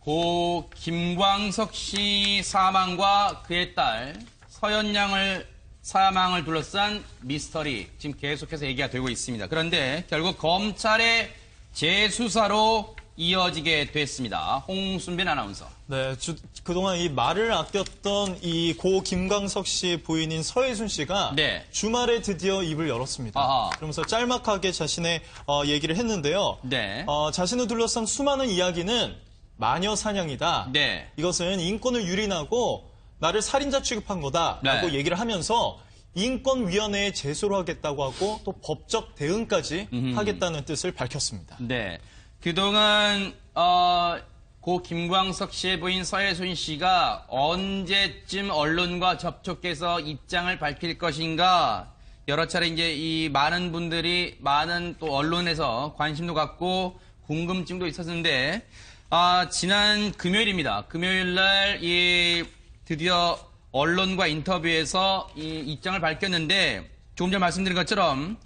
고 김광석 씨 사망과 그의 딸 서연양을 사망을 둘러싼 미스터리 지금 계속해서 얘기가 되고 있습니다. 그런데 결국 검찰의 재수사로 이어지게 됐습니다. 홍순빈 아나운서. 네, 그동안 이 말을 아꼈던 이 고 김광석 씨의 부인인 서혜순 씨가 네. 주말에 드디어 입을 열었습니다. 아하. 그러면서 짤막하게 자신의 얘기를 했는데요. 네. 자신을 둘러싼 수많은 이야기는 마녀 사냥이다. 네. 이것은 인권을 유린하고 나를 살인자 취급한 거다라고 네. 얘기를 하면서 인권위원회에 제소를 하겠다고 하고 또 법적 대응까지 하겠다는 뜻을 밝혔습니다. 네. 그동안 고 김광석 씨의 부인 서혜순 씨가 언제쯤 언론과 접촉해서 입장을 밝힐 것인가 여러 차례 이제 이 많은 분들이 많은 또 언론에서 관심도 갖고 궁금증도 있었는데 지난 금요일입니다. 금요일 날 드디어 언론과 인터뷰에서 이 입장을 밝혔는데 조금 전에 말씀드린 것처럼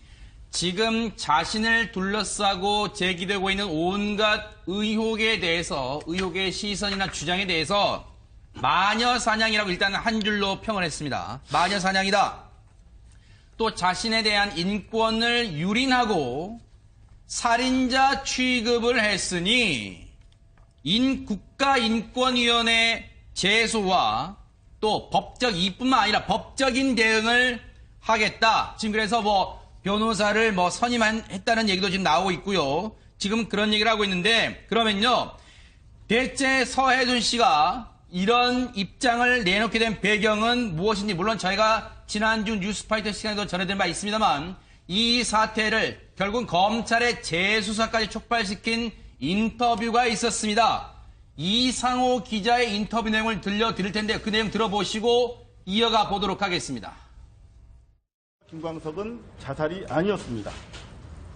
지금 자신을 둘러싸고 제기되고 있는 온갖 의혹에 대해서 의혹의 시선이나 주장에 대해서 마녀 사냥이라고 일단 한 줄로 평을 했습니다. 마녀 사냥이다. 또 자신에 대한 인권을 유린하고 살인자 취급을 했으니 국가인권위원회 제소와 또 법적 이뿐만 아니라 법적인 대응을 하겠다. 지금 그래서 변호사를 선임했다는 얘기도 지금 나오고 있고요. 지금 그런 얘기를 하고 있는데 그러면요. 대체 서혜순 씨가 이런 입장을 내놓게 된 배경은 무엇인지 물론 저희가 지난주 뉴스파이터 시간에도 전해드린 바 있습니다만 이 사태를 결국 검찰의 재수사까지 촉발시킨 인터뷰가 있었습니다. 이상호 기자의 인터뷰 내용을 들려드릴 텐데 그 내용 들어보시고 이어가 보도록 하겠습니다. 김광석은 자살이 아니었습니다.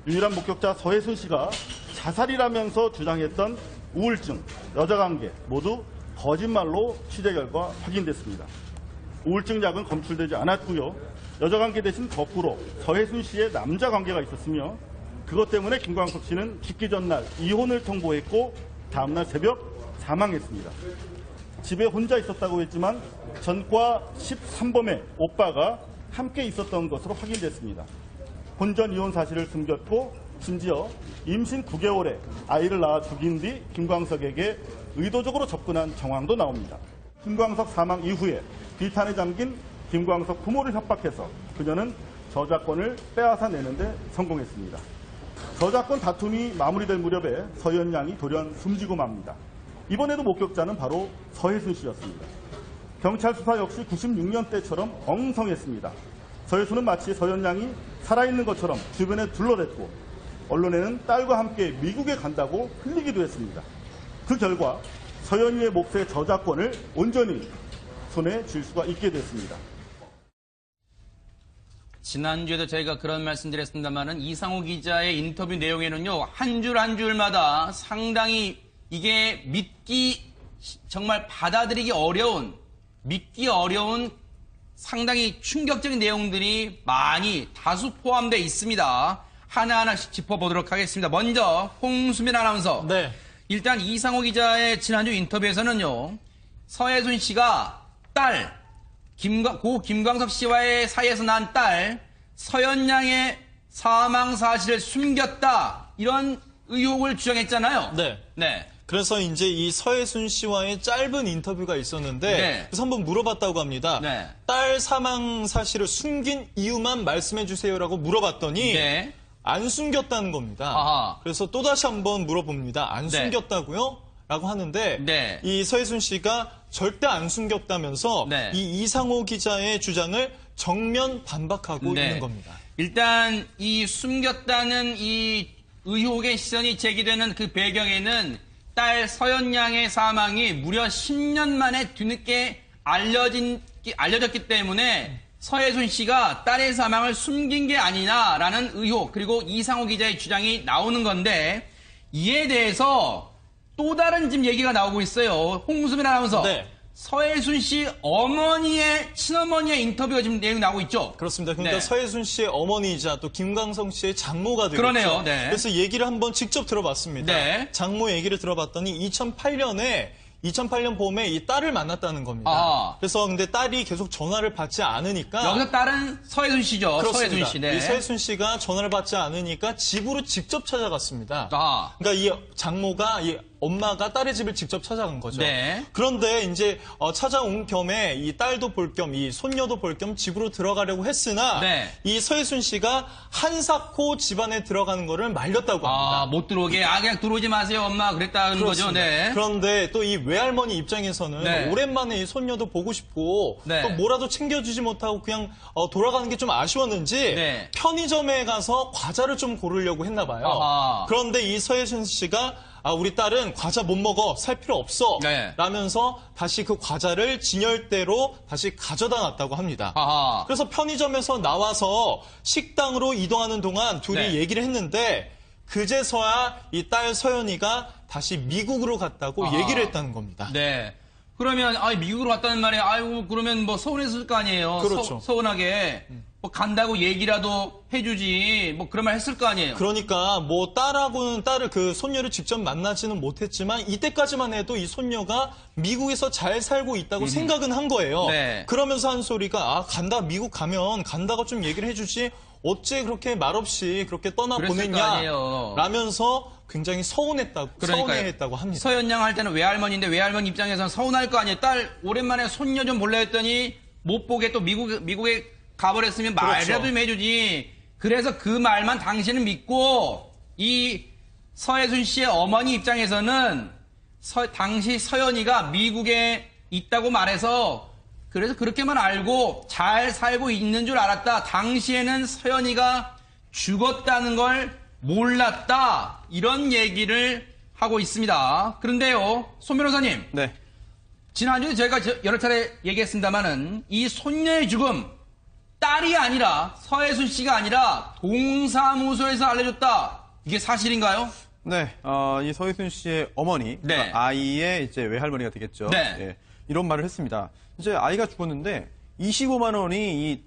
유일한 목격자 서혜순 씨가 자살이라면서 주장했던 우울증, 여자관계 모두 거짓말로 취재 결과 확인됐습니다. 우울증 약은 검출되지 않았고요. 여자관계 대신 거꾸로 서혜순 씨의 남자관계가 있었으며 그것 때문에 김광석 씨는 죽기 전날 이혼을 통보했고 다음날 새벽 사망했습니다. 집에 혼자 있었다고 했지만 전과 13범의 오빠가 함께 있었던 것으로 확인됐습니다. 혼전 이혼 사실을 숨겼고 심지어 임신 9개월에 아이를 낳아 죽인 뒤 김광석에게 의도적으로 접근한 정황도 나옵니다. 김광석 사망 이후에 비탄에 잠긴 김광석 부모를 협박해서 그녀는 저작권을 빼앗아 내는데 성공했습니다. 저작권 다툼이 마무리될 무렵에 서연 양이 돌연 숨지고 맙니다. 이번에도 목격자는 바로 서혜순 씨였습니다. 경찰 수사 역시 96년대처럼 엉성했습니다. 서혜순은 마치 서연 양이 살아있는 것처럼 주변에 둘러댔고 언론에는 딸과 함께 미국에 간다고 흘리기도 했습니다. 그 결과 서연이의 몫의 저작권을 온전히 손에 쥘 수가 있게 됐습니다. 지난주에도 저희가 그런 말씀드렸습니다만은 이상호 기자의 인터뷰 내용에는요 한 줄 한 줄마다 상당히 이게 정말 받아들이기 어려운 믿기 어려운 상당히 충격적인 내용들이 많이 다수 포함되어 있습니다. 하나하나씩 짚어보도록 하겠습니다. 먼저 홍수민 아나운서. 네. 일단 이상호 기자의 지난주 인터뷰에서는요. 서혜순 씨가 고 김광석 씨와의 사이에서 난 딸 서연양의 사망 사실을 숨겼다. 이런 의혹을 주장했잖아요. 네. 네. 그래서 이제 이 서혜순 씨와의 짧은 인터뷰가 있었는데 네. 그래서 한번 물어봤다고 합니다. 네. 딸 사망 사실을 숨긴 이유만 말씀해 주세요라고 물어봤더니 네. 안 숨겼다는 겁니다. 아하. 그래서 또다시 한번 물어봅니다. 안 네. 숨겼다고요? 라고 하는데 네. 이 서혜순 씨가 절대 안 숨겼다면서 네. 이 이상호 기자의 주장을 정면 반박하고 네. 있는 겁니다. 일단 이 숨겼다는 이 의혹의 시선이 제기되는 그 배경에는 딸 서연양의 사망이 무려 10년 만에 뒤늦게 알려졌기 때문에 서혜순 씨가 딸의 사망을 숨긴 게 아니냐라는 의혹 그리고 이상호 기자의 주장이 나오는 건데 이에 대해서 또 다른 지금 얘기가 나오고 있어요. 홍수민 아나운서. 네. 서혜순 씨 어머니의 친어머니의 인터뷰가 지금 내용 나오고 있죠. 그렇습니다. 그러니까 네. 서혜순 씨의 어머니이자 또 김광석 씨의 장모가 되겠죠. 그러네요. 네. 그래서 얘기를 한번 직접 들어봤습니다. 네. 장모 얘기를 들어봤더니 2008년 봄에 이 딸을 만났다는 겁니다. 아. 그래서 근데 딸이 계속 전화를 받지 않으니까 여기서 딸은 서혜순 씨죠. 그렇습니다. 서혜순 씨. 네. 이 서혜순 씨가 전화를 받지 않으니까 집으로 직접 찾아갔습니다. 아. 그러니까 이 장모가 이 엄마가 딸의 집을 직접 찾아간 거죠. 네. 그런데 이제 찾아온 겸에 이 딸도 볼 겸, 이 손녀도 볼 겸 집으로 들어가려고 했으나 네. 이 서혜순 씨가 한사코 집안에 들어가는 거를 말렸다고 합니다. 아, 못 들어오게. 그냥 들어오지 마세요, 엄마. 그랬다는 거죠. 그렇습니다. 네. 그런데 또 이 외할머니 입장에서는 네. 오랜만에 이 손녀도 보고 싶고 네. 또 뭐라도 챙겨주지 못하고 그냥 돌아가는 게 좀 아쉬웠는지 네. 편의점에 가서 과자를 좀 고르려고 했나 봐요. 아하. 그런데 이 서혜순 씨가 우리 딸은 과자 못 먹어. 살 필요 없어. 네. 라면서 다시 그 과자를 진열대로 다시 가져다 놨다고 합니다. 아하. 그래서 편의점에서 나와서 식당으로 이동하는 동안 둘이 네. 얘기를 했는데 그제서야 이 딸 서연이가 다시 미국으로 갔다고 아하. 얘기를 했다는 겁니다. 네. 그러면 미국으로 갔다는 말에 아이고 그러면 뭐 서운했을 거 아니에요. 그렇죠. 서운하게 뭐 간다고 얘기라도 해주지 뭐 그런 말 했을 거 아니에요. 그러니까 뭐 딸하고는 딸을 그 손녀를 직접 만나지는 못했지만 이때까지만 해도 이 손녀가 미국에서 잘 살고 있다고 생각은 한 거예요. 네. 그러면서 한 소리가 간다 미국 가면 간다고 좀 얘기를 해주지 어째 그렇게 말없이 그렇게 떠나 그랬을 거 보냈냐 아니에요. 라면서 굉장히 서운해했다고 합니다. 서현 양 할 때는 외할머니인데 외할머니 입장에서는 서운할 거 아니에요. 딸 오랜만에 손녀 좀 볼라 했더니 못 보게 또 미국에 가버렸으면 말이라도 그렇죠. 좀 해주지. 그래서 그 말만 당신은 믿고 이 서혜순 씨의 어머니 입장에서는 당시 서연이가 미국에 있다고 말해서 그래서 그렇게만 알고 잘 살고 있는 줄 알았다. 당시에는 서연이가 죽었다는 걸 몰랐다. 이런 얘기를 하고 있습니다. 그런데요, 손 변호사님. 네. 지난주에 저희가 여러 차례 얘기했습니다만은 이 손녀의 죽음 딸이 아니라 서혜순 씨가 아니라 동사무소에서 알려줬다. 이게 사실인가요? 네. 이 서희순 씨의 어머니, 네. 그러니까 아이의 이제 외할머니가 되겠죠. 네. 예, 이런 말을 했습니다. 이제 아이가 죽었는데 25만 원이 이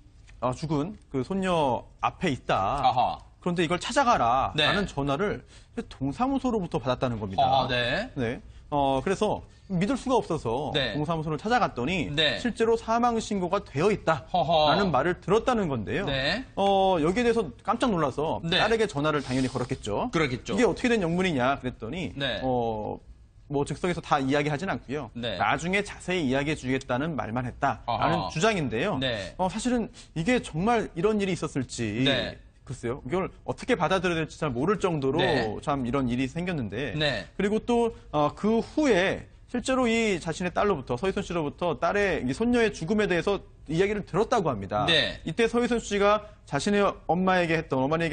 죽은 그 손녀 앞에 있다. 아하. 그런데 이걸 찾아가라. 네. 라는 전화를 동사무소로부터 받았다는 겁니다. 아, 네. 네. 그래서 믿을 수가 없어서 네. 동사무소를 찾아갔더니 네. 실제로 사망 신고가 되어 허허. 있다라는 말을 들었다는 건데요. 네. 여기에 대해서 깜짝 놀라서 네. 딸에게 전화를 당연히 걸었겠죠. 그렇겠죠. 이게 어떻게 된 영문이냐 그랬더니 네. 뭐 즉석에서 다 이야기하진 않고요. 네. 나중에 자세히 이야기해 주겠다는 말만 했다라는 아하. 주장인데요. 네. 사실은 이게 정말 이런 일이 있었을지 네. 글쎄요. 이걸 어떻게 받아들여야 될지 잘 모를 정도로 네. 참 이런 일이 생겼는데 네. 그리고 또 그 후에 실제로 이 자신의 딸로부터 서희순 씨로부터 딸의 이 손녀의 죽음에 대해서 이야기를 들었다고 합니다. 네. 이때 서희순 씨가 자신의 어머니에게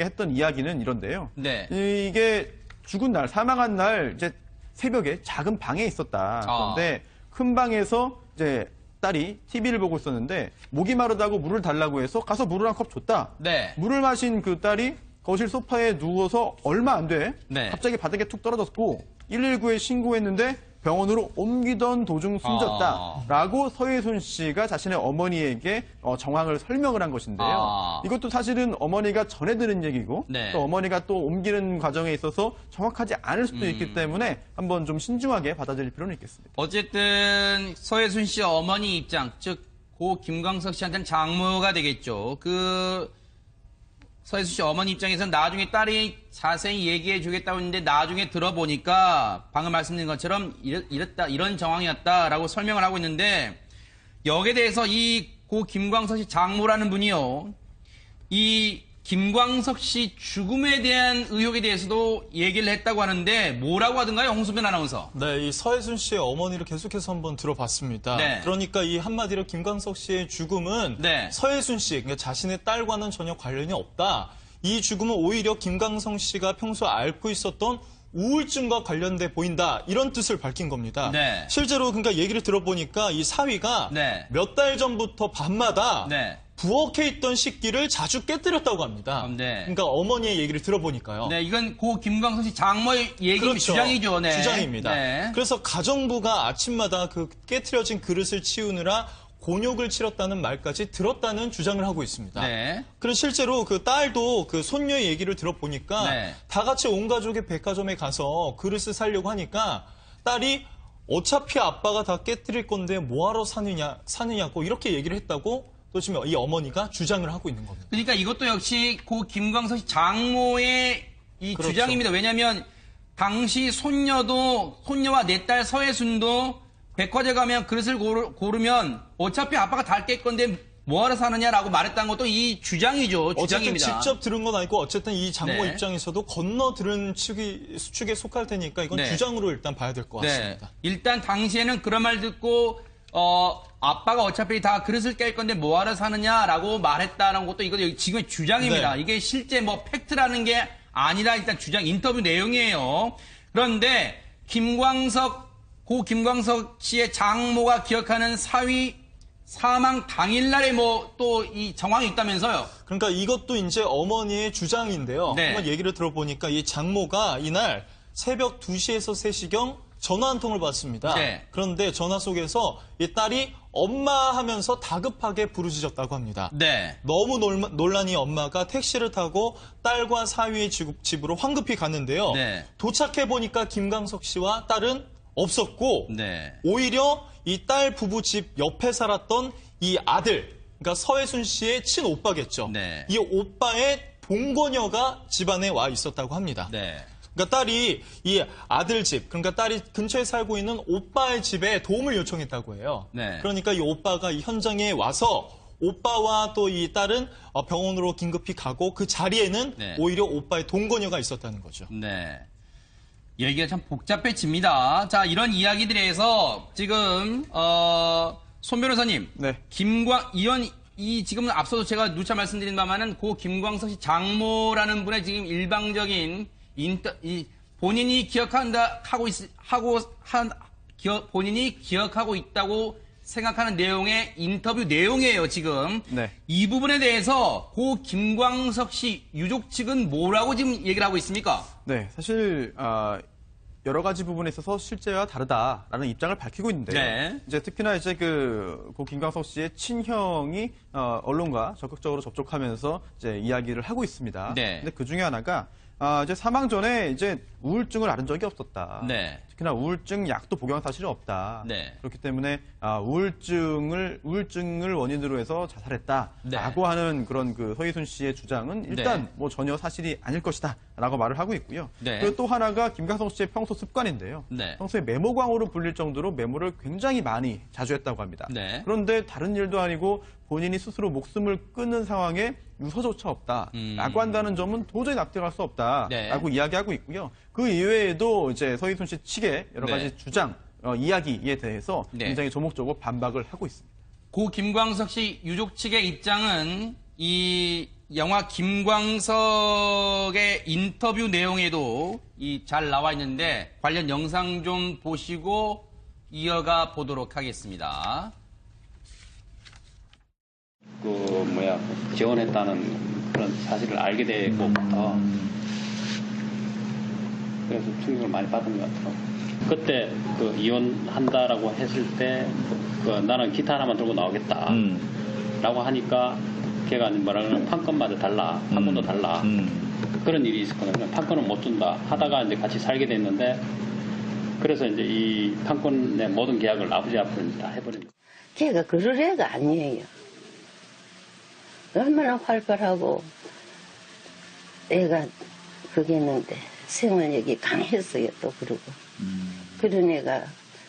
했던 이야기는 이런데요. 네. 이게 죽은 날, 사망한 날 이제 새벽에 작은 방에 있었다. 그런데 큰 방에서 이제 딸이 TV를 보고 있었는데 목이 마르다고 물을 달라고 해서 가서 물을 한 컵 줬다. 네. 물을 마신 그 딸이 거실 소파에 누워서 얼마 안 돼. 네. 갑자기 바닥에 툭 떨어졌고 119에 신고했는데 병원으로 옮기던 도중 숨졌다라고 서혜순 씨가 자신의 어머니에게 정황을 설명을 한 것인데요. 이것도 사실은 어머니가 전해 들은 얘기고 네. 또 어머니가 또 옮기는 과정에 있어서 정확하지 않을 수도 있기 때문에 한번 좀 신중하게 받아들일 필요는 있겠습니다. 어쨌든 서혜순 씨 어머니 입장, 즉 고 김광석 씨한테는 장모가 되겠죠. 서혜순 씨 어머니 입장에서는 나중에 딸이 자세히 얘기해 주겠다고 했는데 나중에 들어보니까 방금 말씀드린 것처럼 이런 정황이었다라고 설명을 하고 있는데 여기에 대해서 이 고 김광석 씨 장모라는 분이요. 이 김광석 씨 죽음에 대한 의혹에 대해서도 얘기를 했다고 하는데 뭐라고 하던가요? 홍수변 아나운서. 네, 이 서혜순 씨의 어머니를 계속해서 한번 들어봤습니다. 네. 그러니까 이 한마디로 김광석 씨의 죽음은 네. 서혜순 씨, 그러니까 자신의 딸과는 전혀 관련이 없다. 이 죽음은 오히려 김광석 씨가 평소 앓고 있었던 우울증과 관련돼 보인다. 이런 뜻을 밝힌 겁니다. 네. 실제로 그러니까 얘기를 들어보니까 이 사위가 네. 몇 달 전부터 밤마다 네. 부엌에 있던 식기를 자주 깨뜨렸다고 합니다. 네. 그러니까 어머니의 얘기를 들어보니까요. 네, 이건 고 김광석 씨 장모의 얘기 그렇죠. 주장이죠. 네. 주장입니다. 네. 그래서 가정부가 아침마다 그 깨트려진 그릇을 치우느라 곤욕을 치렀다는 말까지 들었다는 주장을 하고 있습니다. 네. 그럼 실제로 그 딸도 그 손녀의 얘기를 들어보니까 네. 다 같이 온 가족이 백화점에 가서 그릇을 사려고 하니까 딸이 어차피 아빠가 다 깨뜨릴 건데 뭐하러 사느냐고 이렇게 얘기를 했다고 또 지금 이 어머니가 주장을 하고 있는 겁니다. 그러니까 이것도 역시 고 김광석 씨 장모의 이 그렇죠. 주장입니다. 왜냐하면 당시 손녀와 내 딸 서혜순도 백화점 가면 그릇을 고르면 어차피 아빠가 다 깰 건데 뭐하러 사느냐라고 말했다는 것도 이 주장이죠. 어쨌든 주장입니다. 직접 들은 건 아니고 어쨌든 이 장모 네. 입장에서도 건너 들은 수축에 속할 테니까 이건 네. 주장으로 일단 봐야 될 것 같습니다. 일단 당시에는 그런 말 듣고 아빠가 어차피 다 그릇을 깰 건데 뭐하러 사느냐라고 말했다는 것도 이거 지금의 주장입니다. 네. 이게 실제 뭐 팩트라는 게 아니라 일단 주장 인터뷰 내용이에요. 그런데 고 김광석 씨의 장모가 기억하는 사위 사망 당일날에 뭐 또 이 정황이 있다면서요. 그러니까 이것도 이제 어머니의 주장인데요. 네. 한번 얘기를 들어보니까 이 장모가 이날 새벽 2시에서 3시경 전화 한 통을 받습니다. 네. 그런데 전화 속에서 이 딸이 엄마 하면서 다급하게 부르짖었다고 합니다. 네. 너무 놀라니 엄마가 택시를 타고 딸과 사위의 집으로 황급히 갔는데요. 네. 도착해보니까 김광석 씨와 딸은 없었고 네. 오히려 이 딸 부부 집 옆에 살았던 이 아들, 그러니까 서혜순 씨의 친오빠겠죠. 네. 이 오빠의 동거녀가 집안에 와 있었다고 합니다. 네. 그러니까 딸이 이 아들 집, 그러니까 딸이 근처에 살고 있는 오빠의 집에 도움을 요청했다고 해요. 네. 그러니까 이 오빠가 이 현장에 와서 오빠와 또 이 딸은 병원으로 긴급히 가고 그 자리에는 네. 오히려 오빠의 동거녀가 있었다는 거죠. 네. 얘기가 참 복잡해집니다. 자, 이런 이야기들에서 지금 손 변호사님, 네. 지금 앞서도 제가 누차 말씀드린 바만은 고 김광석 씨 장모라는 분의 지금 일방적인 본인이 본인이 기억하고 있다고 생각하는 내용의 인터뷰 내용이에요, 지금. 네. 이 부분에 대해서 고 김광석 씨 유족 측은 뭐라고 지금 얘기를 하고 있습니까? 네, 사실 여러 가지 부분에 있어서 실제와 다르다라는 입장을 밝히고 있는데요. 네. 이제 특히나 이제 고 김광석 씨의 친형이 언론과 적극적으로 접촉하면서 이제 이야기를 하고 있습니다. 네. 근데 그 중에 하나가 이제 사망 전에 이제 우울증을 앓은 적이 없었다. 네. 특히나 우울증 약도 복용 사실이 없다. 네. 그렇기 때문에 우울증을 원인으로 해서 자살했다라고 네. 하는 그런 그 서희순 씨의 주장은 일단 네. 뭐 전혀 사실이 아닐 것이다라고 말을 하고 있고요. 네. 그리고 또 하나가 김광석 씨의 평소 습관인데요. 네. 평소에 메모광으로 불릴 정도로 메모를 굉장히 많이 자주 했다고 합니다. 네. 그런데 다른 일도 아니고 본인이 스스로 목숨을 끊는 상황에 유서조차 없다라고 한다는 점은 도저히 납득할 수 없다라고 네. 이야기하고 있고요. 그 이외에도 이제 서희순 씨 측의 여러 가지 네. 주장, 이야기에 대해서 네. 굉장히 조목조목 반박을 하고 있습니다. 고 김광석 씨 유족 측의 입장은 이 영화 김광석의 인터뷰 내용에도 잘 나와 있는데 관련 영상 좀 보시고 이어가 보도록 하겠습니다. 지원했다는 그런 사실을 알게 되고부터 그래서 충격을 많이 받은 것 같아요. 그때 이혼한다라고 했을 때 나는 기타 하나만 들고 나오겠다 라고 하니까 걔가 뭐라 그러면 판권마다 달라, 판권도 달라 그런 일이 있었거든요. 판권을 못 준다 하다가 이제 같이 살게 됐는데 그래서 이제 이 판권의 모든 계약을 아버지 앞으로 다 해버린 거예요. 걔가 그럴 애가 아니에요. 얼마나 활발하고 애가 그겠는데 생활력이 강했어요. 또 그러고 그런 애가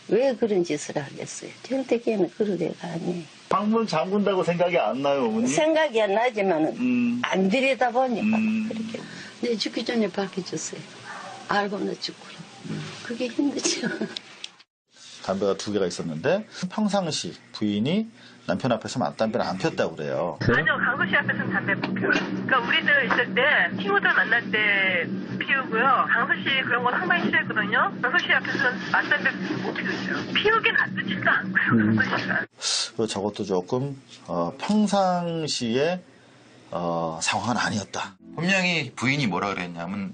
왜 그런 짓을 하겠어요. 절대 걔는 그런 애가 아니에요. 방문 잠근다고 생각이 안 나요, 어머니? 생각이 안 나지만은 안 들이다 보니까 그렇게 내 죽기 전에 밝혀줬어요. 알고는 죽고 그게 힘들죠. 담배가 2개가 있었는데 평상시 부인이 남편 앞에서 맞담배를 안 폈다고 그래요. 아니요, 강석 씨 앞에서는 담배 못 피워요. 그러니까 우리들 있을 때 친구들 만날 때 피우고 아니고요. 강서 씨 그런 거 상당히 싫어했거든요. 강서 씨 앞에서는 맞담배 어떻게 했어요? 피우긴 놔두지도 않고요. 강서 씨가. 그리고 저것도 조금 평상시의 상황은 아니었다. 분명히 부인이 뭐라 그랬냐면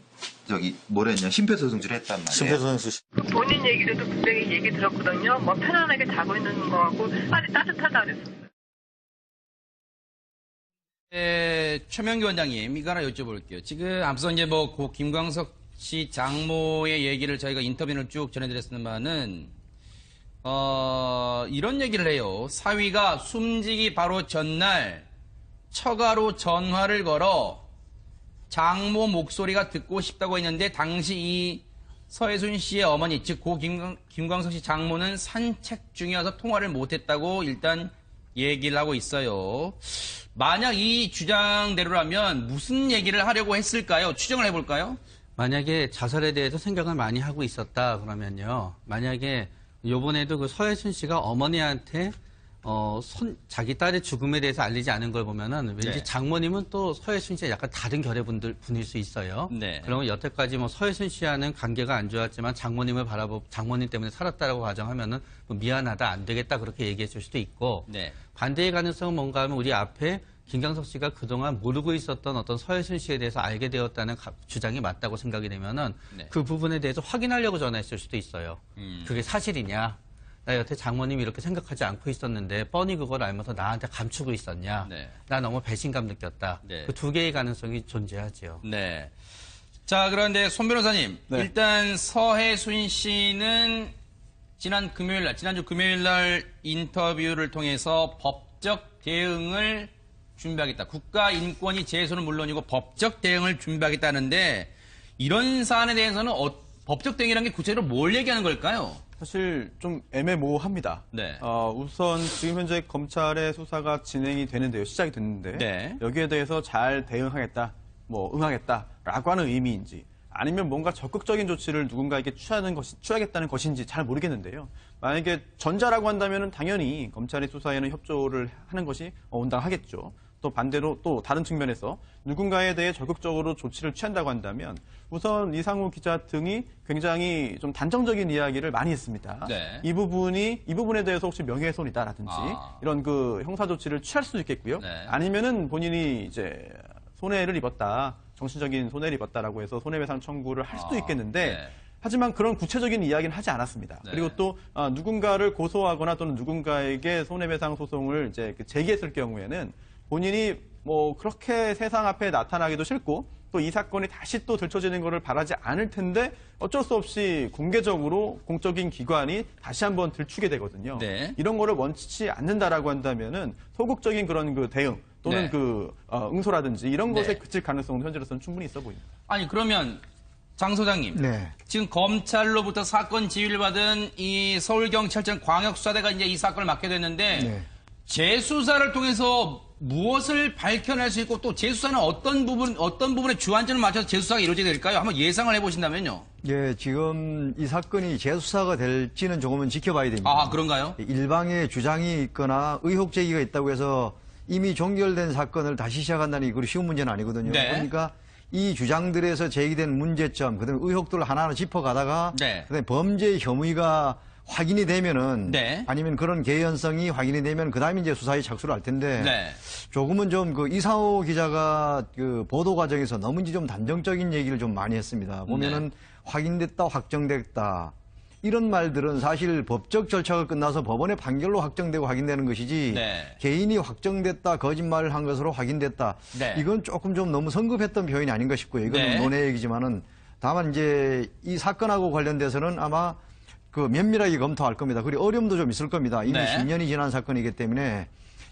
뭐랬냐 심폐소생술을 했단 말이에요. 심폐소생술. 본인 얘기로도 분명히 얘기 들었거든요. 뭐 편안하게 자고 있는 거 같고 아주 따뜻하다 그랬어요. 최명규 원장님, 이거 하나 여쭤볼게요. 지금 앞서 이제 고 김광석 씨 장모의 얘기를 저희가 인터뷰를 쭉 전해드렸습니다만은, 이런 얘기를 해요. 사위가 숨지기 바로 전날 처가로 전화를 걸어 장모 목소리가 듣고 싶다고 했는데, 당시 이 서혜순 씨의 어머니, 즉 고 김광석 씨 장모는 산책 중이어서 통화를 못했다고 일단 얘기를 하고 있어요. 만약 이 주장대로라면 무슨 얘기를 하려고 했을까요? 추정을 해볼까요? 만약에 자살에 대해서 생각을 많이 하고 있었다 그러면요. 만약에 요번에도 그 서혜순 씨가 어머니한테 자기 딸의 죽음에 대해서 알리지 않은 걸 보면은 왠지 네. 장모님은 또 서혜순 씨와 약간 다른 결의 분일 수 있어요. 네. 그러면 여태까지 뭐 서혜순 씨와는 관계가 안 좋았지만 장모님을 장모님 때문에 살았다라고 가정하면은 뭐 미안하다, 안 되겠다 그렇게 얘기해 줄 수도 있고 네. 반대의 가능성은 뭔가 하면 우리 앞에 김광석 씨가 그동안 모르고 있었던 어떤 서혜순 씨에 대해서 알게 되었다는 주장이 맞다고 생각이 되면은 네. 그 부분에 대해서 확인하려고 전화했을 수도 있어요. 그게 사실이냐? 나 여태 장모님이 이렇게 생각하지 않고 있었는데 뻔히 그걸 알면서 나한테 감추고 있었냐? 네. 나 너무 배신감 느꼈다. 네. 그 두 개의 가능성이 존재하죠. 네. 자, 그런데 손 변호사님, 네. 일단 서혜순 씨는 지난주 금요일 날 인터뷰를 통해서 법적 대응을 준비하겠다. 국가인권위 제소는 물론이고 법적 대응을 준비하겠다는데, 이런 사안에 대해서는 법적 대응이라는 게 구체적으로 뭘 얘기하는 걸까요? 사실 좀 애매모호합니다. 네. 우선 지금 현재 검찰의 수사가 진행이 되는데요. 시작이 됐는데 네. 여기에 대해서 잘 대응하겠다, 응하겠다라고 하는 의미인지 아니면 뭔가 적극적인 조치를 누군가에게 취하겠다는 것인지 잘 모르겠는데요. 만약에 전자라고 한다면 당연히 검찰의 수사에는 협조를 하는 것이 온당하겠죠. 또 반대로 또 다른 측면에서 누군가에 대해 적극적으로 조치를 취한다고 한다면 우선 이상우 기자 등이 굉장히 좀 단정적인 이야기를 많이 했습니다. 네. 이 부분에 대해서 혹시 명예훼손이다라든지 이런 그 형사 조치를 취할 수도 있겠고요. 네. 아니면은 본인이 이제 손해를 입었다, 정신적인 손해를 입었다라고 해서 손해배상 청구를 할 수도 있겠는데 네. 하지만 그런 구체적인 이야기는 하지 않았습니다. 네. 그리고 또 누군가를 고소하거나 또는 누군가에게 손해배상 소송을 이제 제기했을 경우에는 본인이 뭐 그렇게 세상 앞에 나타나기도 싫고 또 이 사건이 다시 또 들춰지는 것을 바라지 않을 텐데 어쩔 수 없이 공개적으로 공적인 기관이 다시 한번 들추게 되거든요. 네. 이런 거를 원치 않는다라고 한다면은 소극적인 그런 그 대응 또는 네. 응소라든지 이런 것에 네. 그칠 가능성은 현재로서는 충분히 있어 보입니다. 아니, 그러면 장 소장님, 네. 지금 검찰로부터 사건 지휘를 받은 이 서울경찰청 광역수사대가 이제 이 사건을 맡게 됐는데 네. 재수사를 통해서 무엇을 밝혀낼 수 있고 또 재수사는 어떤 부분에 주안점을 맞춰서 재수사가 이루어지게 될까요? 한번 예상을 해보신다면요. 예, 지금 이 사건이 재수사가 될지는 조금은 지켜봐야 됩니다. 아, 그런가요? 일방의 주장이 있거나 의혹 제기가 있다고 해서 이미 종결된 사건을 다시 시작한다는 이거 쉬운 문제는 아니거든요. 네. 그러니까 이 주장들에서 제기된 문제점, 그다음에 의혹들을 하나하나 짚어가다가 네. 그다음에 범죄 혐의가 확인이 되면은 네. 아니면 그런 개연성이 확인이 되면 그다음에 이제 수사에 착수를 할 텐데 네. 조금은 좀 그 이상호 기자가 그 보도 과정에서 너무 좀 단정적인 얘기를 좀 많이 했습니다. 보면은 네. 확인됐다, 확정됐다. 이런 말들은 사실 법적 절차가 끝나서 법원의 판결로 확정되고 확인되는 것이지 네. 개인이 확정됐다, 거짓말을 한 것으로 확인됐다. 네. 이건 조금 좀 너무 성급했던 표현이 아닌가 싶고요. 이건 네. 논의 얘기지만은 다만 이제 이 사건하고 관련돼서는 아마 그 면밀하게 검토할 겁니다. 그리고 어려움도 좀 있을 겁니다. 이미 네. 10년이 지난 사건이기 때문에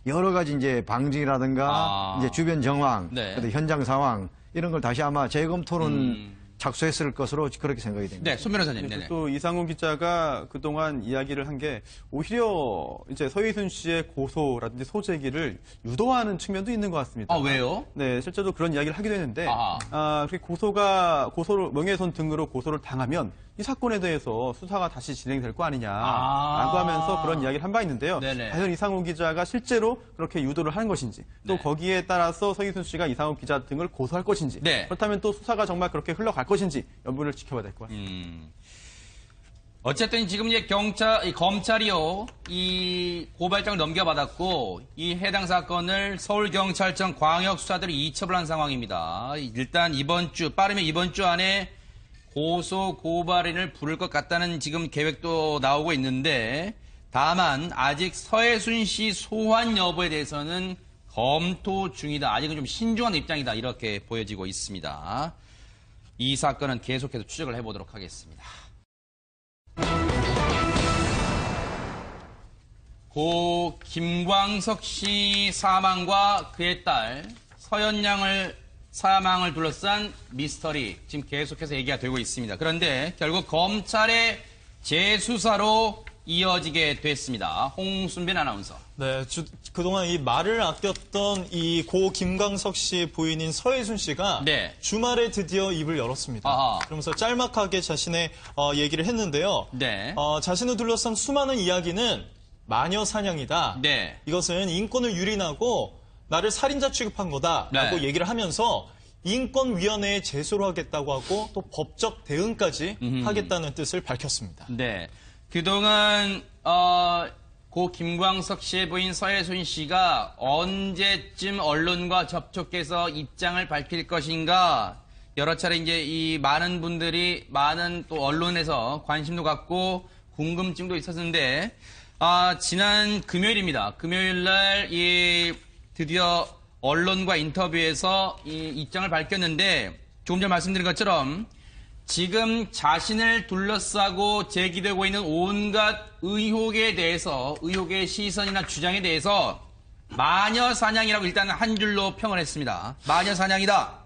여러 가지 이제 방증이라든가 이제 주변 정황, 네. 그다음에 현장 상황 이런 걸 다시 아마 재검토는 착수했을 것으로 그렇게 생각이 됩니다. 네, 손 변호사님. 네네. 또 이상훈 기자가 그동안 이야기를 한 게 오히려 이제 서희순 씨의 고소라든지 소재기를 유도하는 측면도 있는 것 같습니다. 아, 왜요? 네, 실제로 그런 이야기를 하기도 했는데, 아하. 그렇게 고소를, 명예훼손 등으로 고소를 당하면 이 사건에 대해서 수사가 다시 진행될 거 아니냐라고 하면서 그런 이야기를 한 바 있는데요. 네네. 과연 이상훈 기자가 실제로 그렇게 유도를 하는 것인지, 또 네. 거기에 따라서 서희순 씨가 이상훈 기자 등을 고소할 것인지, 네. 그렇다면 또 수사가 정말 그렇게 흘러갈 것인지 여부를 지켜봐야 될 것 같습니다. 어쨌든 지금 이제 검찰이요, 이 고발장을 넘겨받았고, 이 해당 사건을 서울경찰청 광역수사들이 이첩을 한 상황입니다. 일단 빠르면 이번 주 안에 고소 고발인을 부를 것 같다는 지금 계획도 나오고 있는데, 다만 아직 서해순 씨 소환 여부에 대해서는 검토 중이다. 아직은 좀 신중한 입장이다. 이렇게 보여지고 있습니다. 이 사건은 계속해서 추적을 해보도록 하겠습니다. 고 김광석 씨 사망과 그의 딸 서연양을 사망을 둘러싼 미스터리 지금 계속해서 얘기가 되고 있습니다. 그런데 결국 검찰의 재수사로 이어지게 됐습니다. 홍순빈 아나운서. 네, 그동안 이 말을 아꼈던 이 고 김광석 씨 부인인 서해순 씨가 네. 주말에 드디어 입을 열었습니다. 아하. 그러면서 짤막하게 자신의 얘기를 했는데요. 네. 자신을 둘러싼 수많은 이야기는 마녀 사냥이다. 네. 이것은 인권을 유린하고 나를 살인자 취급한 거다라고 네. 얘기를 하면서 인권위원회에 제소를 하겠다고 하고 또 법적 대응까지 하겠다는 뜻을 밝혔습니다. 네. 그동안 고 김광석 씨의 부인 서해순 씨가 언제쯤 언론과 접촉해서 입장을 밝힐 것인가 여러 차례 이제 이 많은 분들이 많은 또 언론에서 관심도 갖고 궁금증도 있었는데 지난 금요일입니다. 금요일 날 드디어 언론과 인터뷰에서 이 입장을 밝혔는데 조금 전 말씀드린 것처럼 지금 자신을 둘러싸고 제기되고 있는 온갖 의혹에 대해서 의혹의 시선이나 주장에 대해서 마녀 사냥이라고 일단 한 줄로 평을 했습니다. 마녀 사냥이다.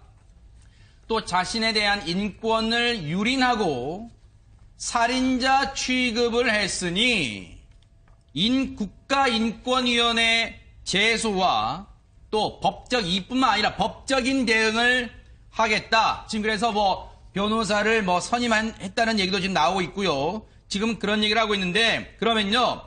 또 자신에 대한 인권을 유린하고 살인자 취급을 했으니 국가인권위원회 제소와 또 이뿐만 아니라 법적인 대응을 하겠다. 지금 그래서 변호사를 선임했다는 얘기도 지금 나오고 있고요. 지금 그런 얘기를 하고 있는데 그러면요.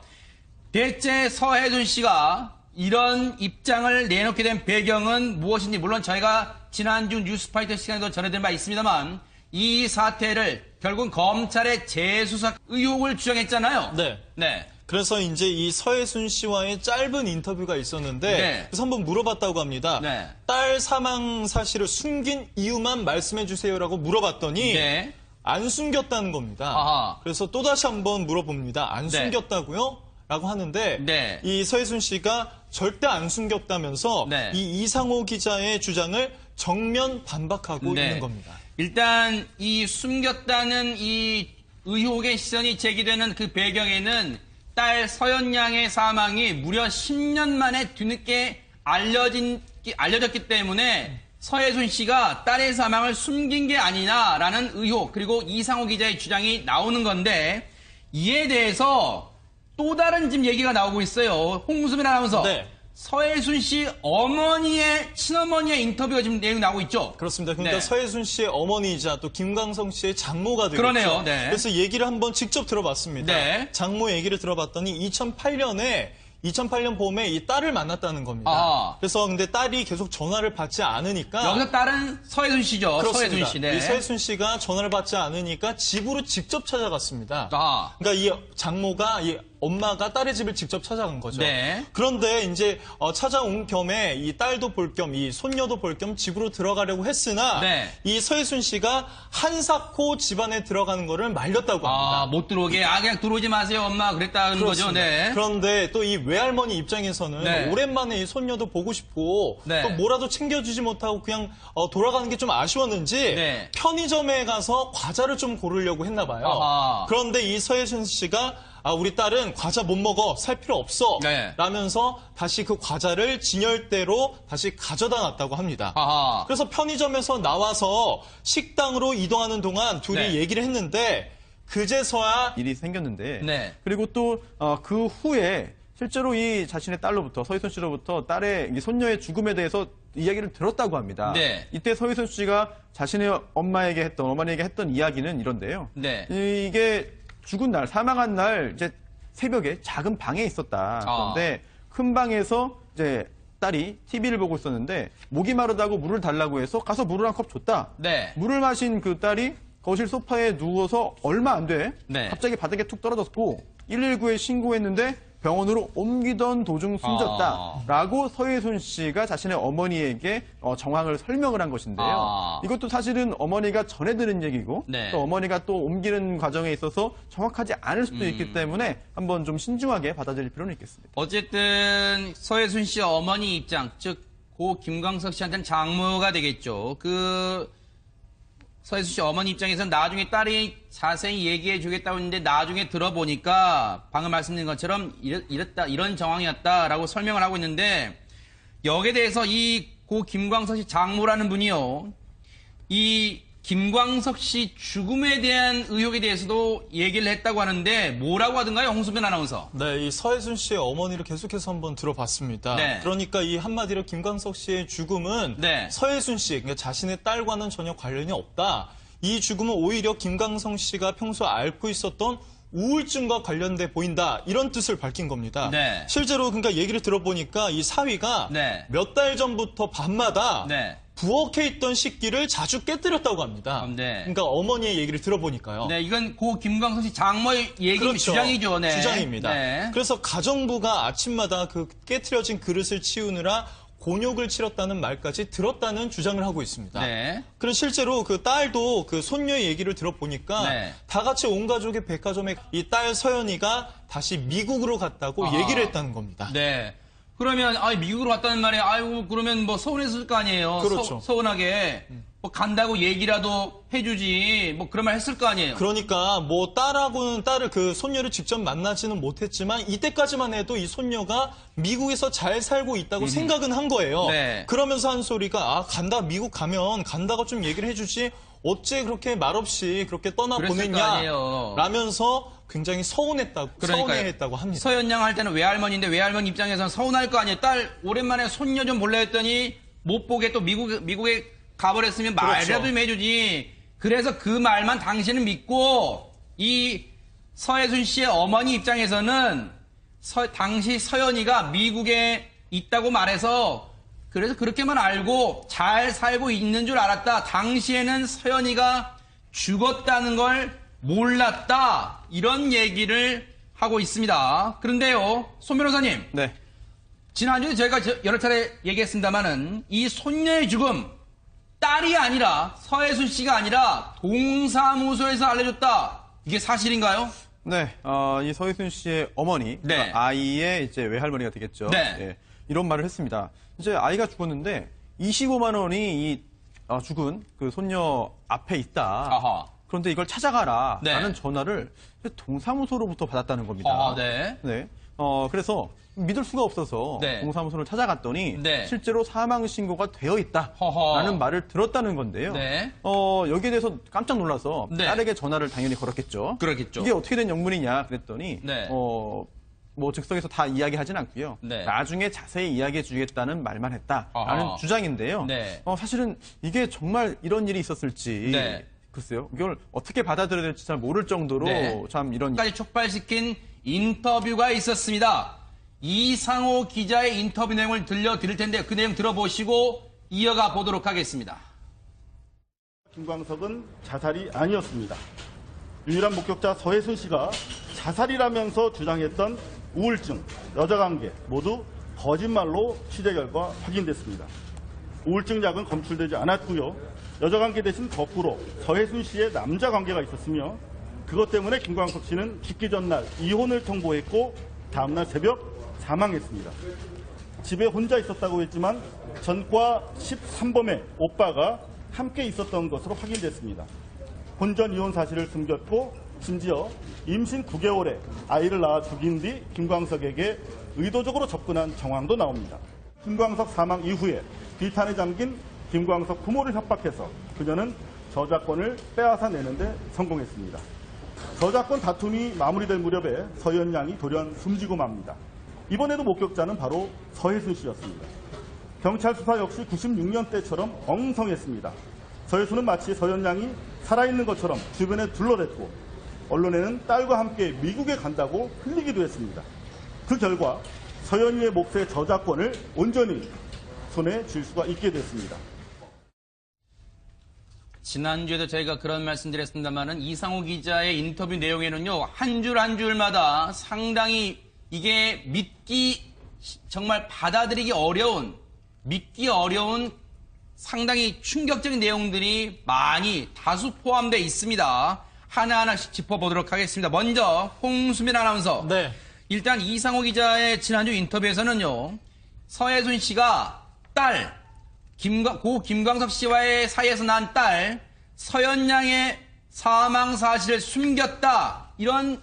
대체 서해순 씨가 이런 입장을 내놓게 된 배경은 무엇인지 물론 저희가 지난주 뉴스파이터 시간에도 전해드린 바 있습니다만 이 사태를 결국은 검찰의 재수사 의혹을 주장했잖아요. 네. 네. 그래서 이제 이 서해순 씨와의 짧은 인터뷰가 있었는데 네. 그래서 한번 물어봤다고 합니다. 네. 딸 사망 사실을 숨긴 이유만 말씀해 주세요라고 물어봤더니 네. 안 숨겼다는 겁니다. 아하. 그래서 또다시 한번 물어봅니다. 안 네. 숨겼다고요? 라고 하는데 네. 이 서해순 씨가 절대 안 숨겼다면서 네. 이 이상호 기자의 주장을 정면 반박하고 네. 있는 겁니다. 일단 이 숨겼다는 이 의혹의 시선이 제기되는 그 배경에는 딸 서연양의 사망이 무려 10년 만에 뒤늦게 알려졌기 때문에 서해순 씨가 딸의 사망을 숨긴 게 아니냐라는 의혹 그리고 이상호 기자의 주장이 나오는 건데 이에 대해서 또 다른 지금 얘기가 나오고 있어요. 홍수민 아나운서. 네. 서해순 씨 친어머니의 인터뷰가 지금 내용 나오고 있죠. 그렇습니다. 그러니까 네. 서해순 씨의 어머니이자 또 김광석 씨의 장모가 되겠죠. 그러네요. 네. 그래서 얘기를 한번 직접 들어봤습니다. 네. 장모 얘기를 들어봤더니 2008년 봄에 이 딸을 만났다는 겁니다. 아. 그래서 근데 딸이 계속 전화를 받지 않으니까 여기서 딸은 서해순 씨죠. 그렇습니다. 서해순 씨. 네. 이 서해순 씨가 전화를 받지 않으니까 집으로 직접 찾아갔습니다. 아. 그러니까 이 장모가 엄마가 딸의 집을 직접 찾아간 거죠. 네. 그런데 이제 찾아온 겸에 이 딸도 볼 겸, 이 손녀도 볼 겸 집으로 들어가려고 했으나 네. 이 서해순 씨가 한사코 집안에 들어가는 거를 말렸다고 합니다. 못 들어오게. 그냥 들어오지 마세요, 엄마. 그랬다는 거죠. 그렇습니다. 네. 그런데 또 이 외할머니 입장에서는 네. 오랜만에 이 손녀도 보고 싶고 네. 또 뭐라도 챙겨주지 못하고 그냥 돌아가는 게 좀 아쉬웠는지 네. 편의점에 가서 과자를 좀 고르려고 했나 봐요. 아하. 그런데 이 서해순 씨가 우리 딸은 과자 못 먹어 살 필요 없어 네. 라면서 다시 그 과자를 진열대로 다시 가져다 놨다고 합니다. 아하. 그래서 편의점에서 나와서 식당으로 이동하는 동안 둘이 네. 얘기를 했는데 그제서야 일이 생겼는데 네. 그리고 또 그 후에 실제로 이 자신의 딸로부터 서해순 씨로부터 딸의 이 손녀의 죽음에 대해서 이야기를 들었다고 합니다. 네. 이때 서해순 씨가 자신의 어머니에게 했던 이야기는 이런데요. 네. 이게 죽은 날, 사망한 날 이제 새벽에 작은 방에 있었다. 그런데 큰 방에서 이제 딸이 TV를 보고 있었는데 목이 마르다고 물을 달라고 해서 가서 물을 한 컵 줬다. 네. 물을 마신 그 딸이 거실 소파에 누워서 얼마 안 돼. 네. 갑자기 바닥에 툭 떨어졌고 119에 신고했는데 병원으로 옮기던 도중 숨졌다라고 서예순 씨가 자신의 어머니에게 정황을 설명을 한 것인데요. 이것도 사실은 어머니가 전해 들은 얘기고 네. 또 어머니가 또 옮기는 과정에 있어서 정확하지 않을 수도 있기 때문에 한번 좀 신중하게 받아들일 필요는 있겠습니다. 어쨌든 서예순 씨 어머니 입장, 즉 고 김광석 씨한테는 장모가 되겠죠. 서예순 씨 어머니 입장에서는 나중에 딸이 자세히 얘기해 주겠다고 했는데 나중에 들어보니까 방금 말씀드린 것처럼 이런 정황이었다라고 설명을 하고 있는데 여기에 대해서 이 고 김광석 씨 장모라는 분이요. 이 김광석 씨 죽음에 대한 의혹에 대해서도 얘기를 했다고 하는데 뭐라고 하던가요? 홍수빈 아나운서. 네, 이 서예순 씨의 어머니를 계속해서 한번 들어봤습니다. 네. 그러니까 이 한마디로 김광석 씨의 죽음은 네. 서예순 씨, 그러니까 자신의 딸과는 전혀 관련이 없다. 이 죽음은 오히려 김광석 씨가 평소 앓고 있었던 우울증과 관련돼 보인다. 이런 뜻을 밝힌 겁니다. 네. 실제로 그러니까 얘기를 들어보니까 이 사위가 네. 몇 달 전부터 밤마다 네. 부엌에 있던 식기를 자주 깨뜨렸다고 합니다. 네. 그러니까 어머니의 얘기를 들어보니까요. 네, 이건 고 김광석 씨 장모의 얘기 그렇죠. 주장이죠. 네. 주장입니다. 네. 그래서 가정부가 아침마다 그 깨트려진 그릇을 치우느라 곤욕을 치렀다는 말까지 들었다는 주장을 하고 있습니다. 네. 그리고 실제로 그 딸도 그 손녀의 얘기를 들어보니까 네. 다 같이 온 가족의 백화점에 이 딸 서연이가 다시 미국으로 갔다고 얘기를 했다는 겁니다. 네. 그러면 미국으로 갔다는 말에 아이고 그러면 뭐 서운했을 거 아니에요. 그렇죠. 서운하게 뭐 간다고 얘기라도 해주지 뭐 그런 말 했을 거 아니에요. 그러니까 뭐 딸을 그 손녀를 직접 만나지는 못했지만 이때까지만 해도 이 손녀가 미국에서 잘 살고 있다고 생각은 한 거예요. 네. 그러면서 한 소리가 미국 가면 간다고 좀 얘기를 해주지 어째 그렇게 말없이 그렇게 떠나보냈냐 라면서 굉장히 서운해했다고 합니다. 서연 양 할 때는 외할머니인데 외할머니 입장에서는 서운할 거 아니에요. 딸 오랜만에 손녀 좀 볼래 했더니 못 보게 또 미국에 가버렸으면 말이라도 그렇죠. 좀 해주지. 그래서 그 말만 당신은 믿고 이 서예순 씨의 어머니 입장에서는 당시 서연이가 미국에 있다고 말해서 그래서 그렇게만 알고 잘 살고 있는 줄 알았다. 당시에는 서연이가 죽었다는 걸 몰랐다. 이런 얘기를 하고 있습니다. 그런데요, 손 변호사님. 네. 지난주에 저희가 여러 차례 얘기했습니다만은 이 손녀의 죽음 딸이 아니라 서예순 씨가 아니라 동사무소에서 알려줬다. 이게 사실인가요? 네, 이 서예순 씨의 어머니, 네. 그러니까 아이의 이제 외할머니가 되겠죠. 네. 예, 이런 말을 했습니다. 이제 아이가 죽었는데 25만 원이 이 죽은 그 손녀 앞에 있다. 아하. 그런데 이걸 찾아가라. 네. 라는 전화를 동사무소로부터 받았다는 겁니다. 네. 네. 그래서 믿을 수가 없어서 네. 동사무소를 찾아갔더니 네. 실제로 사망 신고가 되어 있다라는 말을 들었다는 건데요. 네. 여기에 대해서 깜짝 놀라서 네. 딸에게 전화를 당연히 걸었겠죠. 그렇겠죠. 이게 어떻게 된 영문이냐 그랬더니 네. 뭐 즉석에서 다 이야기하진 않고요. 네. 나중에 자세히 이야기해 주겠다는 말만 했다라는 아하. 주장인데요. 네. 사실은 이게 정말 이런 일이 있었을지 네. 글쎄요. 이걸 어떻게 받아들여야 될지 잘 모를 정도로 네. 참 이런 까지 촉발시킨 인터뷰가 있었습니다. 이상호 기자의 인터뷰 내용을 들려드릴 텐데 그 내용 들어보시고 이어가 보도록 하겠습니다. 김광석은 자살이 아니었습니다. 유일한 목격자 서예순 씨가 자살이라면서 주장했던 우울증, 여자관계 모두 거짓말로 취재 결과 확인됐습니다. 우울증 약은 검출되지 않았고요. 여자관계 대신 거꾸로 서예순 씨의 남자관계가 있었으며 그것 때문에 김광석 씨는 죽기 전날 이혼을 통보했고 다음날 새벽 사망했습니다. 집에 혼자 있었다고 했지만 전과 13범의 오빠가 함께 있었던 것으로 확인됐습니다. 혼전 이혼 사실을 숨겼고 심지어 임신 9개월에 아이를 낳아 죽인 뒤 김광석에게 의도적으로 접근한 정황도 나옵니다. 김광석 사망 이후에 비탄에 잠긴 김광석 부모를 협박해서 그녀는 저작권을 빼앗아 내는데 성공했습니다. 저작권 다툼이 마무리될 무렵에 서연 양이 돌연 숨지고 맙니다. 이번에도 목격자는 바로 서예순 씨였습니다. 경찰 수사 역시 96년 때처럼 엉성했습니다. 서예순은 마치 서연 양이 살아있는 것처럼 주변에 둘러댔고 언론에는 딸과 함께 미국에 간다고 흘리기도 했습니다. 그 결과 서현이의 몫의 저작권을 온전히 손에 쥘 수가 있게 됐습니다. 지난주에도 저희가 그런 말씀드렸습니다만은 이상호 기자의 인터뷰 내용에는요, 한 줄 한 줄마다 상당히 이게 정말 받아들이기 어려운, 믿기 어려운 상당히 충격적인 내용들이 많이 다수 포함되어 있습니다. 하나하나씩 짚어보도록 하겠습니다. 먼저 홍수민 아나운서. 네. 일단 이상호 기자의 지난주 인터뷰에서는요, 서혜순 씨가 딸, 고 김광석 씨와의 사이에서 난 딸 서현 양의 사망 사실을 숨겼다, 이런